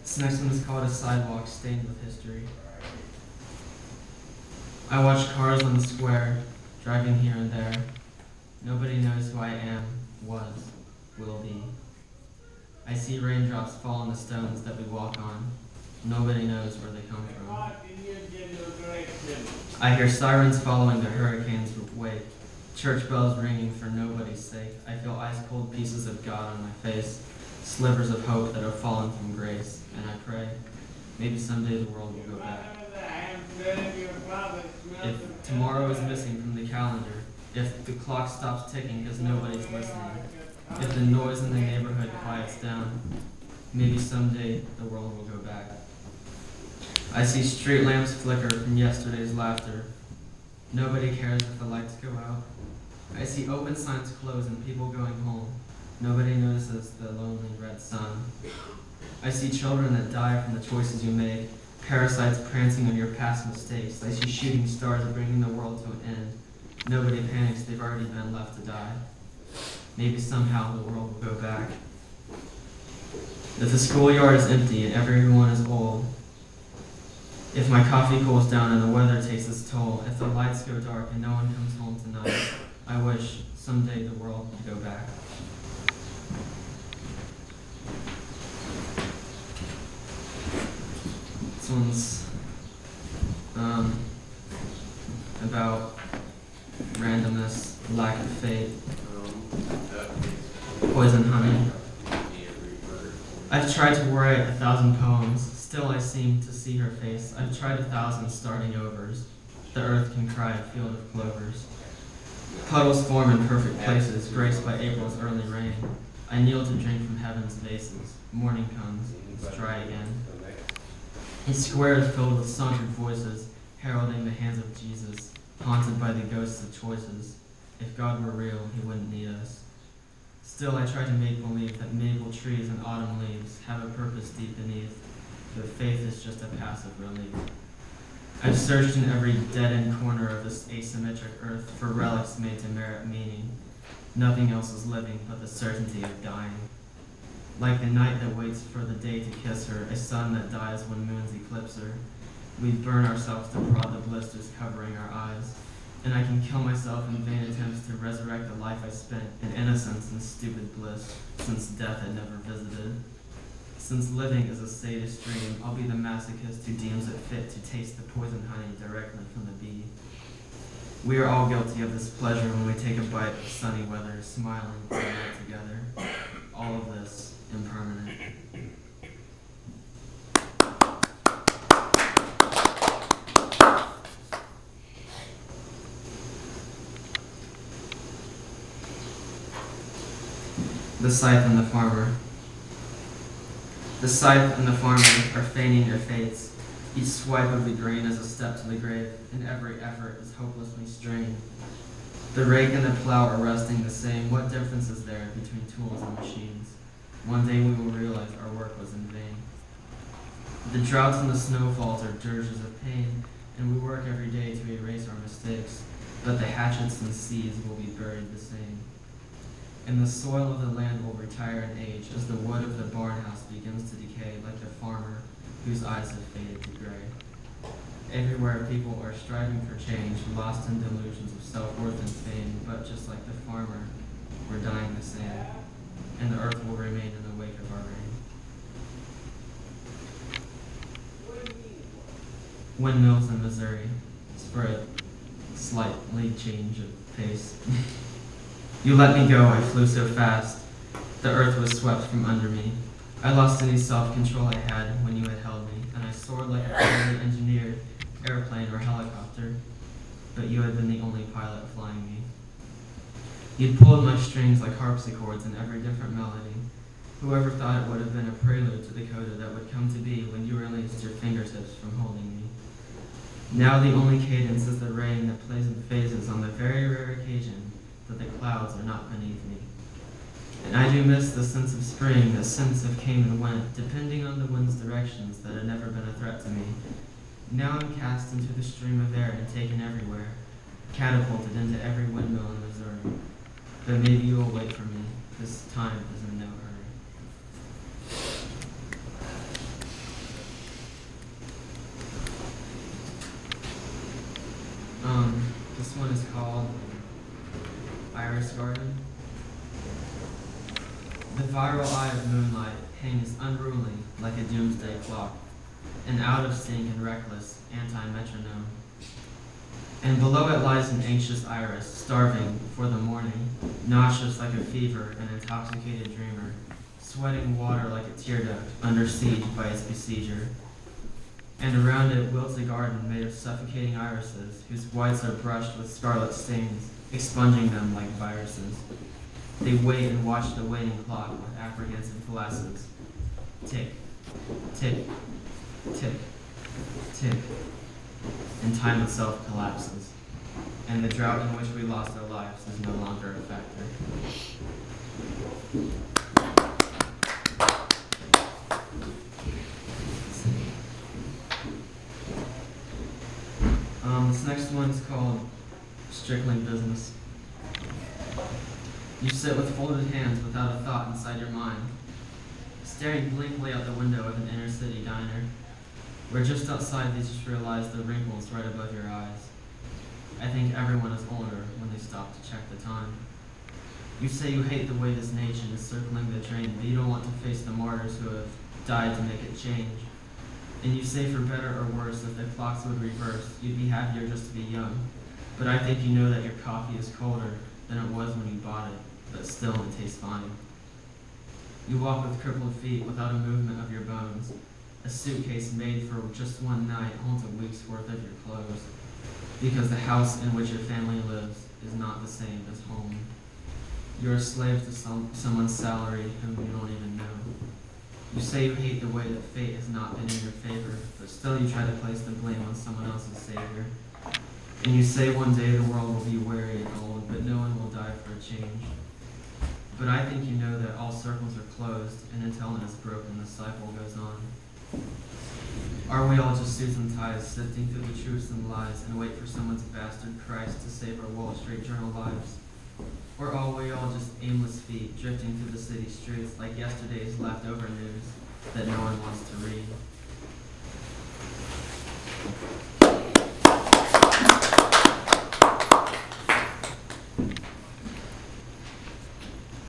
This next one is called A Sidewalk Stained with History. I watch cars on the square, driving here and there. Nobody knows who I am, was, will be. I see raindrops fall on the stones that we walk on. Nobody knows where they come from. I hear sirens following the hurricane's wake, church bells ringing for nobody's sake. I feel ice-cold pieces of God on my face, slivers of hope that have fallen from grace, and I pray, maybe someday the world will go back. If tomorrow is missing from the calendar, if the clock stops ticking because nobody's listening, if the noise in the neighborhood quiets down, maybe someday the world will go back. I see street lamps flicker from yesterday's laughter. Nobody cares if the lights go out. I see open signs close and people going home. Nobody notices the lonely red sun. I see children that die from the choices you make, parasites prancing on your past mistakes. I see shooting stars bringing the world to an end. Nobody panics, they've already been left to die. Maybe somehow the world will go back. If the schoolyard is empty and everyone is old, if my coffee cools down and the weather takes its toll, if the lights go dark and no one comes home tonight, I wish someday the world could go back. This one's about randomness, lack of fate, poison honey. I've tried to write 1,000 poems, still I seem to see her face. I've tried 1,000 starting overs. The earth can cry a field of clovers. Puddles form in perfect places, graced by April's early rain. I kneel to drink from heaven's vases. Morning comes, it's dry again. A square is filled with sunken voices, heralding the hands of Jesus, haunted by the ghosts of choices. If God were real, he wouldn't need us. Still, I try to make believe that maple trees and autumn leaves have a purpose deep beneath, but faith is just a passive relief. I've searched in every dead-end corner of this asymmetric earth for relics made to merit meaning. Nothing else is living but the certainty of dying. Like the night that waits for the day to kiss her, a sun that dies when moons eclipse her. We burn ourselves to prod the blisters covering our eyes, and I can kill myself in vain attempts to resurrect the life I spent in innocence and stupid bliss, since death had never visited. Since living is a sadist dream, I'll be the masochist who deems it fit to taste the poison honey directly from the bee. We are all guilty of this pleasure when we take a bite of sunny weather, smiling all night together. All of this impermanent. The Scythe and the Farmer. The scythe and the farmer are feigning their fates. Each swipe of the grain is a step to the grave, and every effort is hopelessly strained. The rake and the plow are resting the same. What difference is there between tools and machines? One day we will realize our work was in vain. The droughts and the snowfalls are dirges of pain, and we work every day to erase our mistakes, but the hatchets and seeds will be buried the same. And the soil of the land will retire in age as the wood of the barn house begins to decay like the farmer whose eyes have faded to gray. Everywhere people are striving for change, lost in delusions of self-worth and fame, but just like the farmer, we're dying the same, and the earth will remain in the wake of our rain. Windmills in Missouri, for a slightly change of pace. You let me go, I flew so fast. The earth was swept from under me. I lost any self-control I had when you had held me, and I soared like a poorly engineered airplane or helicopter, but you had been the only pilot flying me. You'd pulled my strings like harpsichords in every different melody. Whoever thought it would have been a prelude to the coda that would come to be when you released your fingertips from holding me. Now the only cadence is the rain that plays in phases on the very rare occasion that the clouds are not beneath me. And I do miss the sense of spring, the sense of came and went, depending on the wind's directions that had never been a threat to me. Now I'm cast into the stream of air and taken everywhere, catapulted into every windmill in Missouri. But maybe you will wait for me, this time is in no hurry. one is called Iris Garden. The viral eye of moonlight hangs unruly like a doomsday clock, an out of sync and reckless anti-metronome. And below it lies an anxious iris, starving for the morning, nauseous like a fever, an intoxicated dreamer, sweating water like a tear duct under siege by its besieger. And around it wilts a garden made of suffocating irises, whose whites are brushed with scarlet stains, expunging them like viruses. They wait and watch the waiting clock with apprehensive glasses. Tick, tick, tick, tick. And time itself collapses, and the drought in which we lost our lives is no longer a factor. This next one is called Strictly Business. You sit with folded hands without a thought inside your mind, staring blankly out the window of an inner city diner, where just outside they just realize the wrinkles right above your eyes. I think everyone is older when they stop to check the time. You say you hate the way this nation is circling the train, but you don't want to face the martyrs who have died to make it change. And you say for better or worse, if the clocks would reverse, you'd be happier just to be young. But I think you know that your coffee is colder than it was when you bought it, but still it tastes fine. You walk with crippled feet without a movement of your bones. A suitcase made for just one night holds a week's worth of your clothes, because the house in which your family lives is not the same as home. You're a slave to someone's salary whom you don't even know. You say you hate the way that fate has not been in your favor, but still you try to place the blame on someone else's savior. And you say one day the world will be weary and old, but no one will die for a change. But I think you know that all circles are closed, and until one is broken, the cycle goes on. Are we all just suits and ties, sifting through the truths and lies, and wait for someone's bastard Christ to save our Wall Street Journal lives? Or are we all just aimless feet, drifting through the city streets like yesterday's leftover news that no one wants to read?